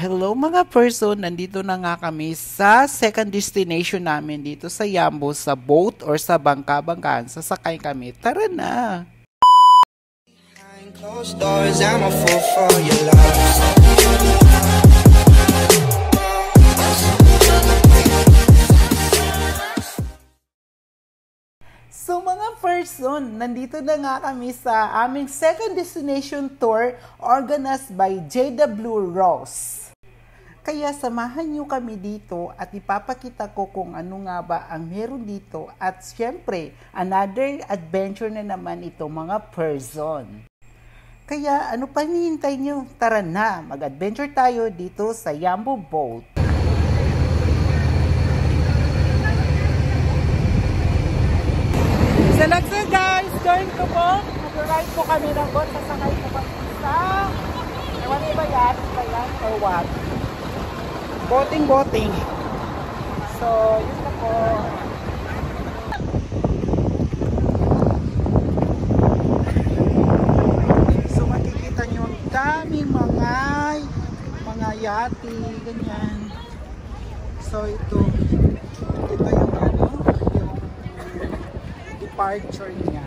Hello mga person, nandito na nga kami sa second destination namin dito sa Yambo, sa boat or sa bangka-bangkaan. Sasakay kami, tara na! Closed doors, I'm a fool for your love. So mga person, nandito na nga kami sa aming second destination tour organized by JW Ross. Kaya samahan nyo kami dito at ipapakita ko kung ano nga ba ang meron dito at syempre, another adventure na naman ito mga person. Kaya ano pa hinihintay nyo? Tara na, mag-adventure tayo dito sa Yambo Boat. So let's go guys, going to boat. Mag-ride po kami ng boat. Sasakay po kami sa... Ewan ba yan or what? Boating. So, yun na po. So makikita nyo ang daming mga yati, ganyan. So ito yung departure niya.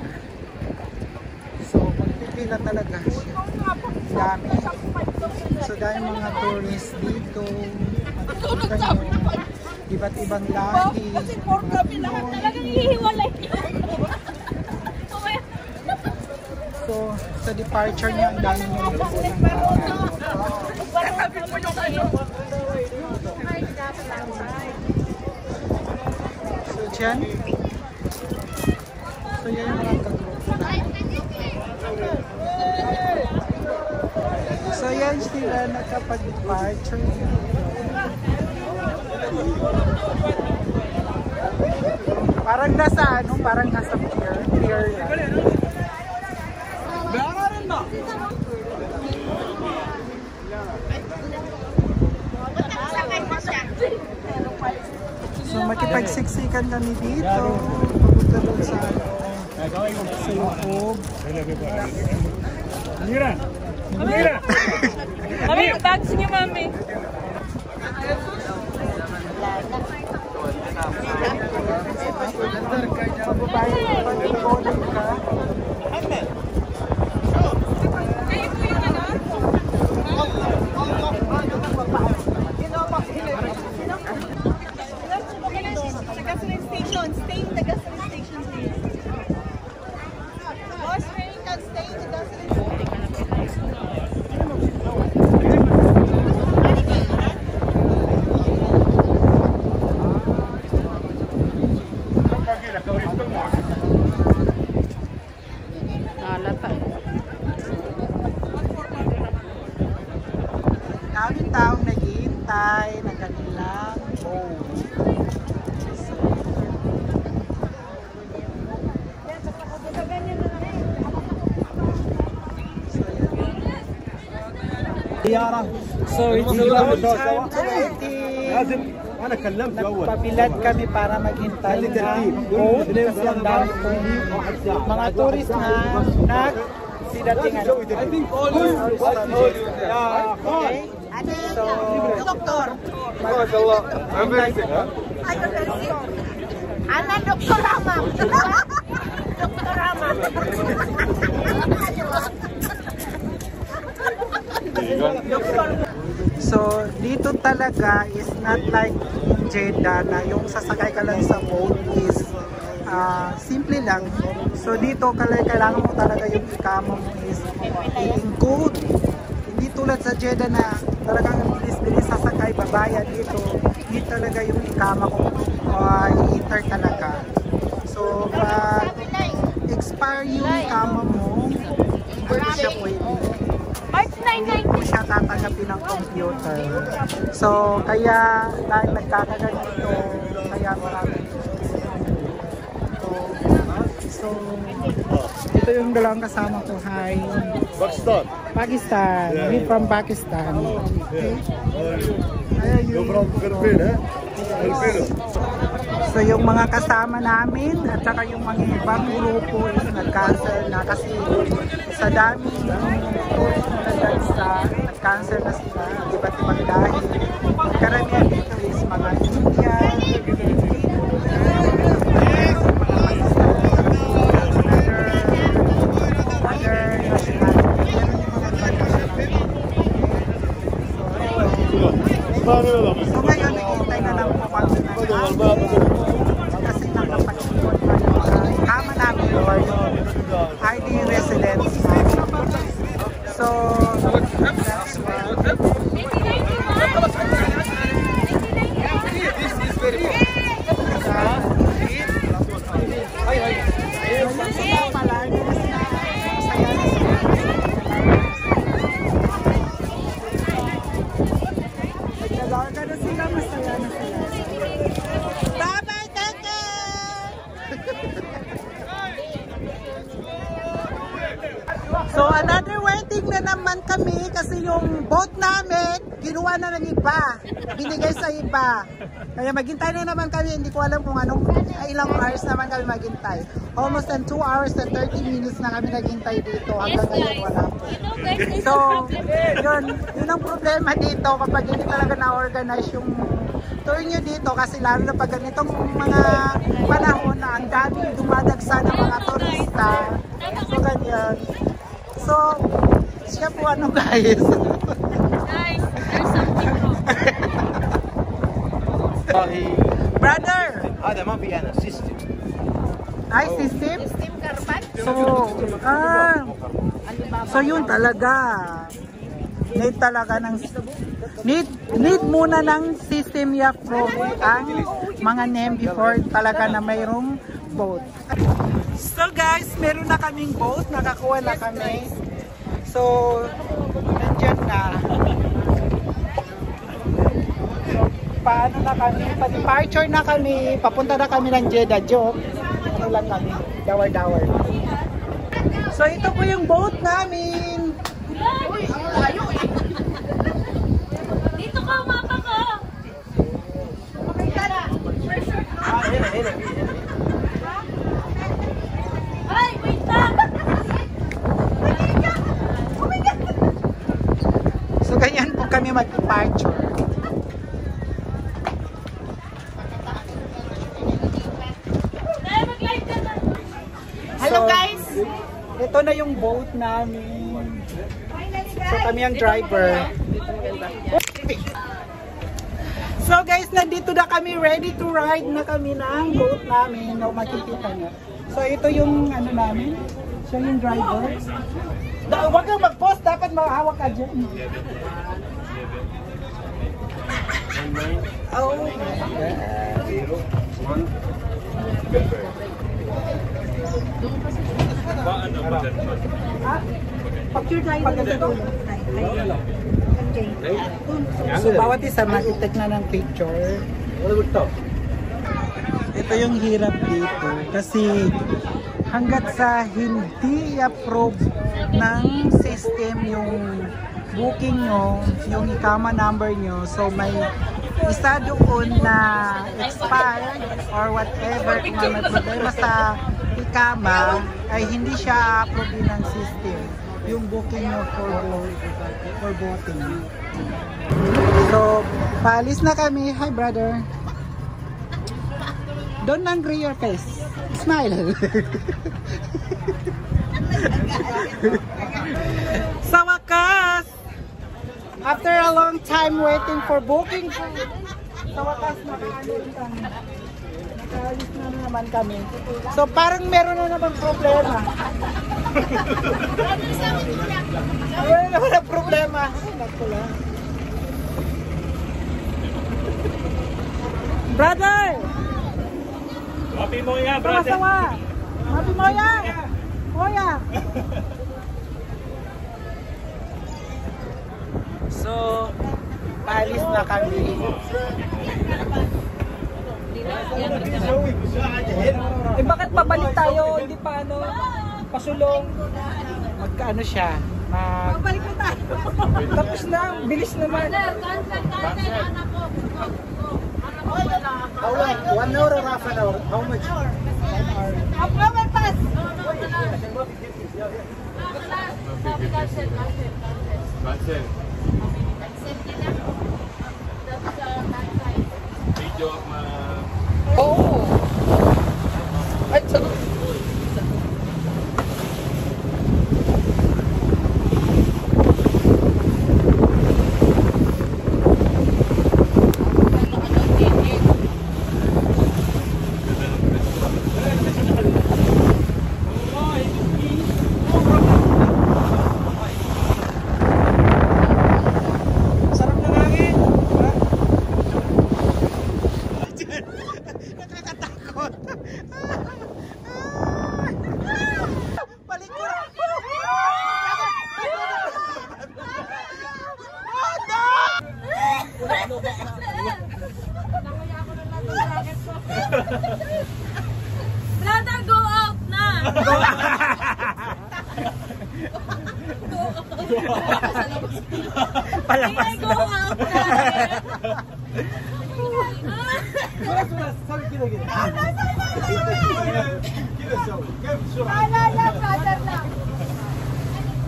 So magpipila talaga siya. Dami. So dahil mga tourists dito, makikita nyo iba't ibang lahi. So sa departure niya ang dami nyo so dyan. So yan yung mga kagrupo na. So yan sila nakapag-departure. Parang nasa pier lang. So makipagsiksikan kami dito. Papunta doon sa loob. Mira! Mami, bags niyo, mami. Daming taong naghihintay ng kanilang boat. So it's a long time waiting. Nagpapilat kami para maghintay ng boat kasi ang dami po mga tourist na nagsidatingan. I think all okay. So, doktor. MashaAllah. I'm very sick, huh? I'm very sick. Ana Dr. Rama. Dr. Rama. So, dito talaga is not like Jeddah na yung sasakay ka lang sa boat is simple lang. So, dito kailangan mo talaga yung ikama mo is i-include. Hindi tulad sa Jeddah na talagang bilis-bilis sasakay, babayan dito. Hindi talaga yung ikama ko i-enter talaga. So, expire yung ikama mo, hindi siya pwede. Hindi po siya tatanggapin ng computer. So, kaya dahil nagkakaganito, kaya marami. So, ito yung dalawang kasama ko. Hi. Pakistan. Yeah. We from Pakistan. Okay. You're from Philippines, Filipino. So yung mga kasama namin at saka yung mga ibang grupo is nag-cancel na kasi sa dami ng tourist na nag-sa cancer na sila, iba't ibang lahi. Karamihan dito is mga Indian, so ngayon, nakikintay na lang po kami na kasi nakapag-ikot na yung kama namin or yung ID residence. So, that's so another wedding na naman kami kasi yung boat namin kinuha na ng iba, binigay sa iba, kaya maghintay na naman kami. Hindi ko alam kung anong ilang hours naman kami maghintay. Almost 2 hours and 30 minutes na kami naghintay dito, hanggang ngayon wala po. So yun ang problema dito kapag hindi talaga na-organize yung tour nyo dito, kasi lalo na pag ganitong mga panahon na ang daming dumadagsa ng mga turista. So ganyan. So, siya po ano guys? Guys, there's something wrong. Brother! هذا ما في انا سيستم. Ay, system? Steam karpat. So yun talaga. Need talaga ng need muna ng system approve ang mga name before talaga na mayroong boat. So guys, meron na kaming boat, nakakuha na kami. So, nandyan na. So, paano na kami? Pa-departure na kami, papunta na kami ng Jeddah. Joke. Ano lang kami, dawar-dawar. So, ito po yung boat namin. Uy, ang layo eh. Dito ka, mapa ka. Ay, wait lang. So, ganyan po kami mag-departure. Hello guys. Ito na yung boat namin. So, kami ang driver. So guys, nandito na kami, ready to ride na kami ng boat namin. No, makikita nyo. So ito yung ano namin. Siya yung driver. Huwag kang mag-post, dapat makahawak ka dyan. Oh my God. Picture tayo dito. So bawat isa mag-take na ng picture. Ito yung hirap dito kasi hanggat sa hindi approve ng system yung booking nyo, yung ikama number nyo, so may isa doon na expired or whatever, kung may problema sa ikama ay hindi siya approve ng system yung booking nyo for boating. So paalis na kami. Hi brother, don't angry your face, smile. Sa wakas, after a long time waiting for booking, sa wakas nakaalis kami. Nakaalis na naman kami. So parang meron na naman problema. Meron na naman problema. Brother! Mapi mo yan, brother. Sawa-sawa! Mapi mo yan! Kuya! So, paalis na kami. Eh bakit pabalik tayo? Hindi pa ano? Pasulong? Magkaano siya? Pabalik na tayo! Tapos na, bilis naman. How long? 1 hour or half an hour? How much? 1 hour. Half an hour pass! Cancel. Video ma... Oo. Ay, sagot. Sarap na langit. Nakakatakot. Balik ko. Brother, go out na! Palabas Go out na!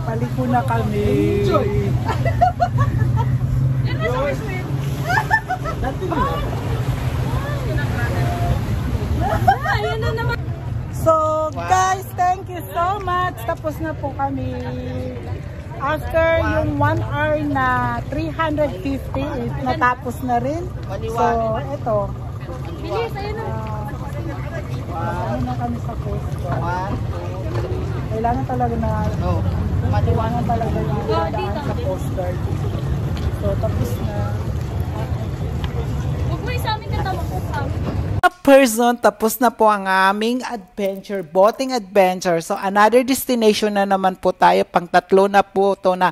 Balik ko na kami. Ayun na naman. So, guys, thank you so much. Tapos na po kami. After yung 1 hour na 350 is natapos na rin. So, ito. Bilis, ayun na. Ano na kami sa post. Kailangan talaga na matiwangan talaga yung dadaan sa postcard. So, tapos na. Huwag mo isa aming katama ko sa Person, tapos na po ang aming adventure, boating adventure. So, another destination na naman po tayo. Pang-tatlo na po ito na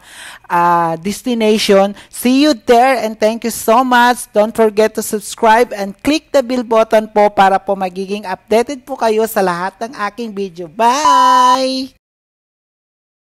destination. See you there and thank you so much. Don't forget to subscribe and click the bell button po para po magiging updated po kayo sa lahat ng aking video. Bye!